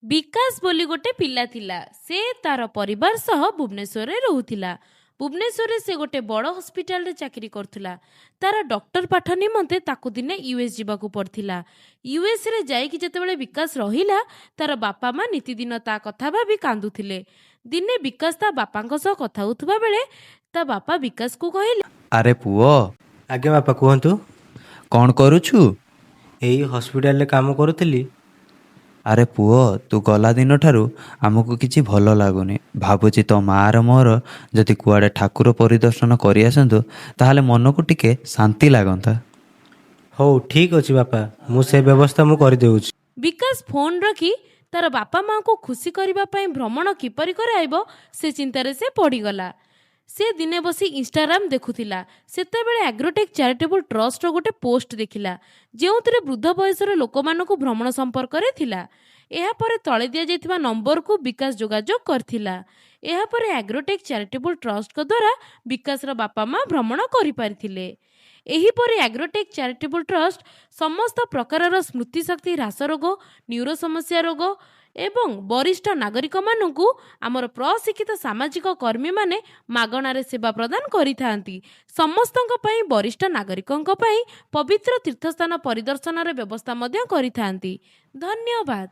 ବିକାଶ ବୋଲି ଗୋଟେ ପିଲା ଥିଲା। ସେ ତାର ପରିବାର ସହ ଭୁବନେଶ୍ୱରରେ ରହୁଥିଲା। ଭୁବନେଶ୍ୱରରେ ସେ ଗୋଟେ ବଡ଼ ହସ୍ପିଟାଲରେ ଚାକିରି କରୁଥିଲା। ତାର ଡକ୍ଟର ପାଠ ନିମନ୍ତେ ତାକୁ ଦିନେ ୟୁଏସ୍ ଯିବାକୁ ପଡ଼ିଥିଲା। ୟୁଏସ୍ରେ ଯାଇକି ଯେତେବେଳେ ବିକାଶ ରହିଲା, ତାର ବାପା ମା ନିତିଦିନ ତା କଥା ଭାବି କାନ୍ଦୁଥିଲେ। ଦିନେ ବିକାଶ ତା ବାପାଙ୍କ ସହ କଥା ହେଉଥିବା ବେଳେ ତା ବାପା ବିକାଶକୁ କହିଲେ, ଆରେ ପୁଅ, ଆଜ୍ଞା ବାପା କୁହନ୍ତୁ। କ'ଣ କରୁଛୁ? ଏଇ ହସ୍ପିଟାଲରେ କାମ କରୁଥିଲି। ଆରେ ପୁଅ, ତୁ ଗଲା ଦିନଠାରୁ ଆମକୁ କିଛି ଭଲ ଲାଗୁନି। ଭାବୁଛି ତୋ ମାଆର ମୋର ଯଦି କୁଆଡ଼େ ଠାକୁର ପରିଦର୍ଶନ କରି ଆସନ୍ତୁ, ତାହେଲେ ମନକୁ ଟିକେ ଶାନ୍ତି ଲାଗନ୍ତା। ହଉ ଠିକ୍ ଅଛି ବାପା, ମୁଁ ସେ ବ୍ୟବସ୍ଥା କରିଦେଉଛି। ବିକାଶ ଫୋନ୍ ରଖି ତାର ବାପା ମାଙ୍କୁ ଖୁସି କରିବା ପାଇଁ ଭ୍ରମଣ କିପରି କରାଇବ ସେ ଚିନ୍ତାରେ ସେ ପଡ଼ିଗଲା। ସେ ଦିନେ ବସି ଇନଷ୍ଟାଗ୍ରାମ ଦେଖୁଥିଲା। ସେତେବେଳେ ଆଗ୍ରୋଟେକ୍ ଚାରିଟେବୁଲ ଟ୍ରଷ୍ଟର ଗୋଟେ ପୋଷ୍ଟ ଦେଖିଲା, ଯେଉଁଥିରେ ବୃଦ୍ଧ ବୟସର ଲୋକମାନଙ୍କୁ ଭ୍ରମଣ ସମ୍ପର୍କରେ ଥିଲା। ଏହାପରେ ତଳେ ଦିଆଯାଇଥିବା ନମ୍ବରକୁ ବିକାଶ ଯୋଗାଯୋଗ କରିଥିଲା। ଏହାପରେ ଆଗ୍ରୋଟେକ୍ ଚାରିଟେବୁଲ ଟ୍ରଷ୍ଟଙ୍କ ଦ୍ୱାରା ବିକାଶର ବାପା ମା ଭ୍ରମଣ କରିପାରିଥିଲେ। ଏହିପରି ଆଗ୍ରୋଟେକ୍ ଚାରିଟେବୁଲ ଟ୍ରଷ୍ଟ ସମସ୍ତ ପ୍ରକାରର ସ୍ମୃତିଶକ୍ତି ହ୍ରାସ ରୋଗ, ନ୍ୟୁରୋ ସମସ୍ୟା ରୋଗ ଏବଂ ବରିଷ୍ଠ ନାଗରିକମାନଙ୍କୁ ଆମର ପ୍ରଶିକ୍ଷିତ ସାମାଜିକ କର୍ମୀମାନେ ମାଗଣାରେ ସେବା ପ୍ରଦାନ କରିଥାନ୍ତି। ସମସ୍ତଙ୍କ ପାଇଁ ବରିଷ୍ଠ ନାଗରିକଙ୍କ ପାଇଁ ପବିତ୍ର ତୀର୍ଥସ୍ଥାନ ପରିଦର୍ଶନର ବ୍ୟବସ୍ଥା ମଧ୍ୟ କରିଥାନ୍ତି। ଧନ୍ୟବାଦ।